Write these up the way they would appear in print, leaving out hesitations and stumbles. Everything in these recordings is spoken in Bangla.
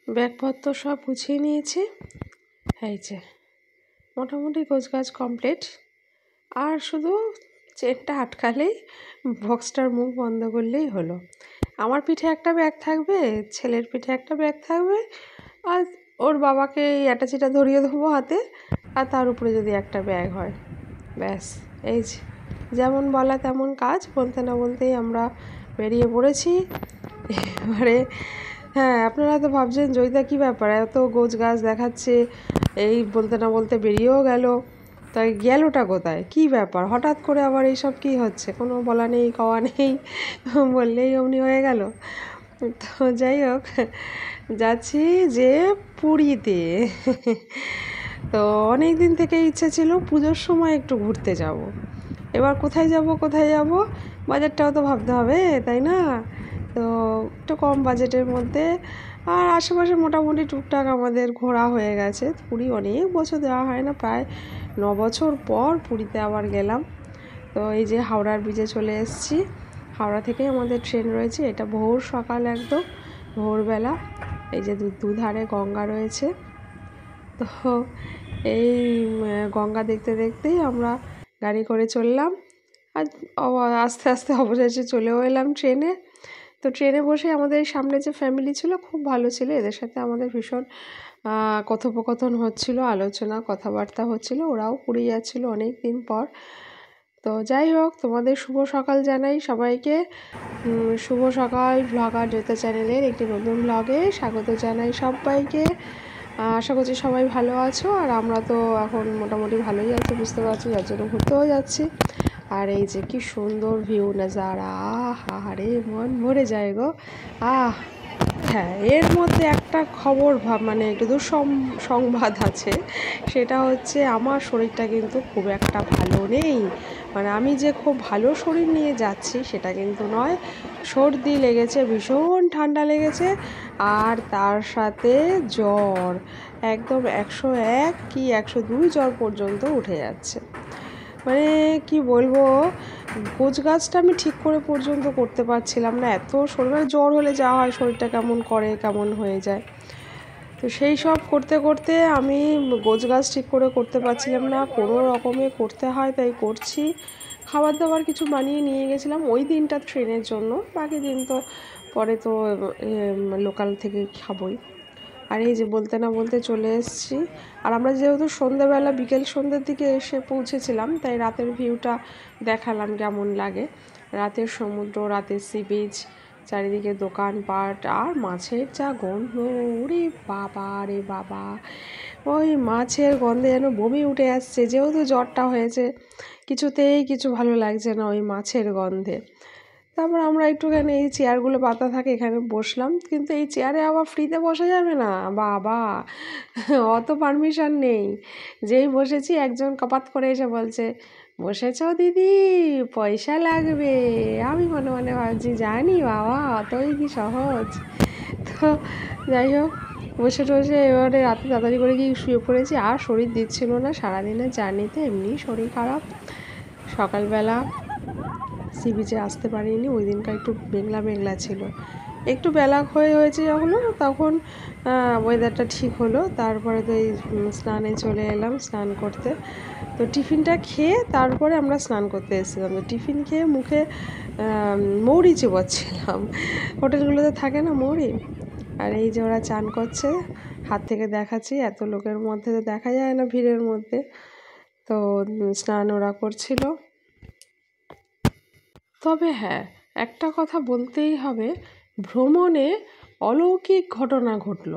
ব্যাগপত্র সব গুছিয়ে নিয়েছি। এই যে মোটামুটি গোছগাছ কমপ্লিট। আর শুধু চেনটা আটকালেই বক্সটার মুখ বন্ধ করলেই হলো। আমার পিঠে একটা ব্যাগ থাকবে, ছেলের পিঠে একটা ব্যাগ থাকবে, আর ওর বাবাকে এই অ্যাটাচিটা ধরিয়ে দেবো হাতে, আর তার উপরে যদি একটা ব্যাগ হয়, ব্যাস। এই যে যেমন বলা তেমন কাজ, বলতে না বলতেই আমরা বেরিয়ে পড়েছি। এবারে হ্যাঁ, আপনারা তো ভাবছেন জয়িতা কী ব্যাপার, এত গোছ গাছ দেখাচ্ছে, এই বলতে না বলতে বেরিয়েও গেল, তাই গেলোটা কোথায়, কী ব্যাপার, হঠাৎ করে আবার এইসব কী হচ্ছে, কোনো বলা নেই কওয়া নেই, বললেই অমনি হয়ে গেল। তো যাই হোক, যাচ্ছি যে পুরীতে। তো অনেক দিন থেকে ইচ্ছে ছিল পুজোর সময় একটু ঘুরতে যাব। এবার কোথায় যাব কোথায় যাব, বাজেটটাও তো ভাবতে হবে, তাই না? তো একটু কম বাজেটের মধ্যে, আর আশেপাশে মোটামুটি টুকটাক আমাদের ঘোরা হয়ে গেছে। পুরী অনেক বছর যাওয়া হয় না, প্রায় 9 বছর পর পুরীতে আবার গেলাম। তো এই যে হাওড়ার ব্রিজে চলে এসেছি। হাওড়া থেকেই আমাদের ট্রেন রয়েছে, এটা ভোর সকাল, একদম ভোরবেলা। এই যে দুধারে গঙ্গা রয়েছে। তো এই গঙ্গা দেখতে দেখতেই আমরা গাড়ি করে চললাম, আর আস্তে আস্তে অবশেষে চলেও এলাম ট্রেনে। তো ট্রেনে বসে আমাদের সামনে যে ফ্যামিলি ছিল খুব ভালো ছিল, এদের সাথে আমাদের ভীষণ কথোপকথন হচ্ছিল, আলোচনা কথাবার্তা হচ্ছিল, ওরাও পুরী যাচ্ছিলো অনেক দিন পর। তো যাই হোক, তোমাদের শুভ সকাল জানাই সবাইকে। শুভ সকাল ব্লগার জয়িতা চ্যানেলের একটি নতুন ব্লগে স্বাগত জানাই সবাইকে। আশা করছি সবাই ভালো আছো, আর আমরা তো এখন মোটামুটি ভালোই আছি, বুঝতে পারছি, যার জন্য ঘুরতেও যাচ্ছি। আর এই যে কি সুন্দর ভিউ নাজারা, আহারে মন ভরে যায় গো। আহ হ্যাঁ, এর মধ্যে একটা খবর মানে একটু সংবাদ আছে, সেটা হচ্ছে আমার শরীরটা কিন্তু খুব একটা ভালো নেই। মানে আমি যে খুব ভালো শরীর নিয়ে যাচ্ছি সেটা কিন্তু নয়। সর্দি লেগেছে, ভীষণ ঠান্ডা লেগেছে, আর তার সাথে জ্বর, একদম 101 কি 102 জ্বর পর্যন্ত উঠে যাচ্ছে। মানে কি বলবো, গোছগাছটা আমি ঠিক করে পর্যন্ত করতে পারছিলাম না, এত শরীর, মানে জ্বর হলে যা হয় শরীরটা কেমন করে, কেমন হয়ে যায়। তো সেই সব করতে করতে আমি গোছগাছ ঠিক করে করতে পারছিলাম না, কোনো রকমে করতে হয় তাই করছি। খাবার দাবার কিছু বানিয়ে নিয়ে গেছিলাম ওই দিনটা ট্রেনের জন্য, বাকি দিন তো পরে তো লোকাল থেকে খাবই। আর এই যে বলতে না বলতে চলে এসেছি। আর আমরা যেহেতু সন্ধ্যাবেলা বিকেল সন্ধ্যের দিকে এসে পৌঁছেছিলাম, তাই রাতের ভিউটা দেখালাম কেমন লাগে। রাতের সমুদ্র, রাতের সি বিচ, চারিদিকে দোকানপাট, আর মাছের যা গন্ধ, ওরে বাবা রে বাবা, ওই মাছের গন্ধে যেন বমি উঠে আসছে। যেহেতু জ্বরটা হয়েছে, কিছুতেই কিছু ভালো লাগছে না ওই মাছের গন্ধে। তারপর আমরা একটুখানি এই চেয়ারগুলো পাতা থাকে এখানে বসলাম, কিন্তু এই চেয়ারে আবার ফ্রিতে বসা যাবে না বাবা, অত পারমিশন নেই। যেই বসেছি একজন কপাত করে এসে বলছে, বসেছ দিদি, পয়সা লাগবে। আমি মনে মনে ভাবছি, জানি বাবা, অতই কি সহজ। তো যাই হোক, বসে টসে এবারে রাতে তাড়াতাড়ি করে গিয়ে শুয়ে পড়েছি, আর শরীর দিচ্ছিল না সারাদিনের জার্নিতে, এমনি শরীর খারাপ। সকালবেলা সি বিচে আসতে পারিনি, ওই দিনটা একটু মেঘলা মেঘলা ছিল। একটু বেলা হয়েছে যখন, তখন ওয়েদারটা ঠিক হলো, তারপরে তো এই স্নানে চলে এলাম, স্নান করতে। তো টিফিনটা খেয়ে তারপরে আমরা স্নান করতে এসেছিলাম। তো টিফিন খেয়ে মুখে মৌরি চিবোচ্ছিলাম, হোটেলগুলোতে থাকে না মৌরি। আর এই যে ওরা চান করছে, হাত থেকে দেখাচ্ছি, এত লোকের মধ্যে তো দেখা যায় না ভিড়ের মধ্যে। তো স্নান ওরা করছিল। তবে হ্যাঁ, একটা কথা বলতেই হবে, ভ্রমণে অলৌকিক ঘটনা ঘটল।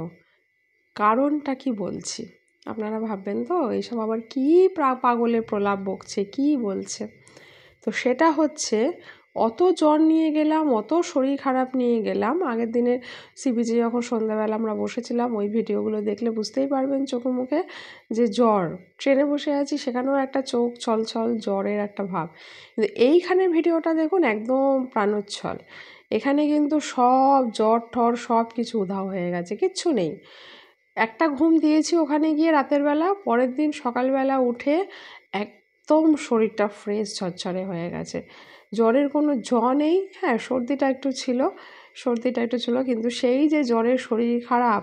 কারণটা কি বলছি, আপনারা ভাববেন তো এইসব আবার কী পাগলের প্রলাপ বকছে, কী বলছে। তো সেটা হচ্ছে, অত জ্বর নিয়ে গেলাম, অত শরীর খারাপ নিয়ে গেলাম। আগের দিনের সি বিচে যখন সন্ধ্যাবেলা আমরা বসেছিলাম, ওই ভিডিওগুলো দেখলে বুঝতেই পারবেন চোখে মুখে যে জ্বর। ট্রেনে বসে আছি, সেখানেও একটা চোখ ছলছল জ্বরের একটা ভাব। কিন্তু এইখানের ভিডিওটা দেখুন, একদম প্রাণোচ্ছল। এখানে কিন্তু সব জ্বর ঠর সব কিছু উধাও হয়ে গেছে, কিচ্ছু নেই। একটা ঘুম দিয়েছি ওখানে গিয়ে রাতের বেলা, পরের দিন সকালবেলা উঠে একদম শরীরটা ফ্রেশ ঝরঝরে হয়ে গেছে। জ্বরের কোনো নেই, হ্যাঁ সর্দিটা একটু ছিল, সর্দিটা একটু ছিল, কিন্তু সেই যে জ্বরের শরীর খারাপ,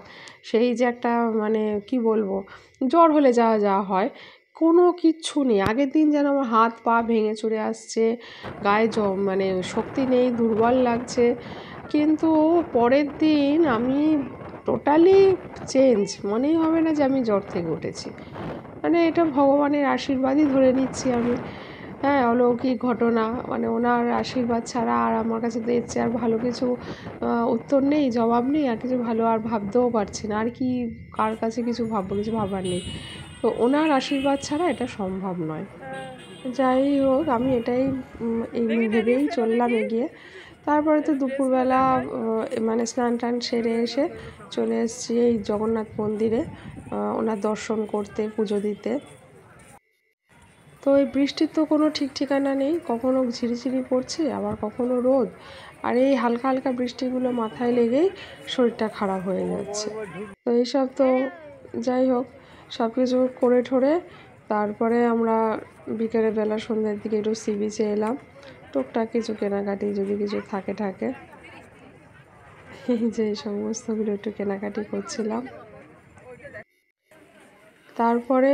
সেই যে একটা মানে কি বলবো, জ্বর হলে যা হয় কোনো কিচ্ছু নেই। আগের দিন যেন আমার হাত পা ভেঙে চুরে আসছে, গায়ে মানে শক্তি নেই, দুর্বল লাগছে, কিন্তু পরের দিন আমি টোটালি চেঞ্জ, মনেই হবে না যে আমি জ্বর থেকে উঠেছি। মানে এটা ভগবানের আশীর্বাদই ধরে নিচ্ছি আমি। হ্যাঁ, অলৌকিক ঘটনা, মানে ওনার আশীর্বাদ ছাড়া আর আমার কাছে তো এর চেয়ে আর ভালো কিছু উত্তর নেই, জবাব নেই, আর কিছু ভালো আর ভাবতেও পারছি না। আর কি কার কাছে কিছু ভাববো, কিছু ভাবার নেই। তো ওনার আশীর্বাদ ছাড়া এটা সম্ভব নয়। যাই হোক, আমি এটাই এই ভেবেই চললাম এগিয়ে। তারপরে তো দুপুরবেলা মানে স্নান টান সেরে এসে চলে এসেছি এই জগন্নাথ মন্দিরে ওনার দর্শন করতে, পুজো দিতে। তো এই বৃষ্টির তো কোনো ঠিক ঠিকানা নেই, কখনো ঝিরিঝিরি পড়ছে, আবার কখনো রোদ, আর এই হালকা হালকা বৃষ্টিগুলো মাথায় লেগেই শরীরটা খারাপ হয়ে যাচ্ছে। তো এইসব তো যাই হোক, সব কিছু করে ঠোরে তারপরে আমরা বিকেলের বেলা সন্ধ্যের দিকে একটু সি বিচে এলাম, টুকটাক কিছু কেনাকাটি যদি কিছু থাকে এই যে এই সমস্তগুলো একটু কেনাকাটি করছিলাম। তারপরে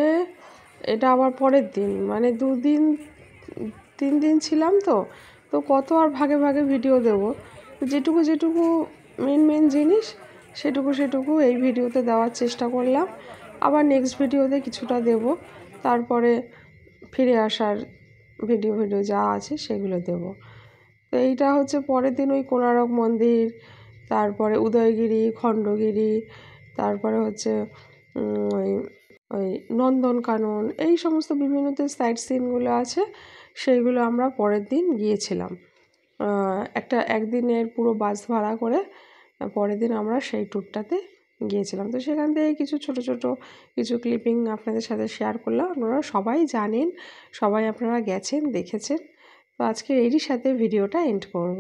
এটা আবার পরের দিন, মানে 2-3 দিন ছিলাম, তো কত আর ভাগে ভাগে ভিডিও দেব, যেটুকু মেন জিনিস সেটুকু এই ভিডিওতে দেওয়ার চেষ্টা করলাম। আবার নেক্সট ভিডিওতে কিছুটা দেব, তারপরে ফিরে আসার ভিডিও যা আছে সেগুলো দেব। তো এইটা হচ্ছে পরের দিন ওই কোণারক মন্দির, তারপরে উদয়গিরি, খণ্ডগিরি, তারপরে হচ্ছে ওই ওই নন্দনকানন, এই সমস্ত বিভিন্ন যে সাইট সিনগুলো আছে সেইগুলো আমরা পরের দিন গিয়েছিলাম। একদিনের পুরো বাস ভাড়া করে পরের দিন আমরা সেই ট্যুরটাতে গিয়েছিলাম। তো সেখান থেকে কিছু ছোট কিছু ক্লিপিং আপনাদের সাথে শেয়ার করলাম। আপনারা সবাই জানেন, সবাই আপনারা গেছেন, দেখেছেন। তো আজকে এরই সাথে ভিডিওটা এন্ড করব।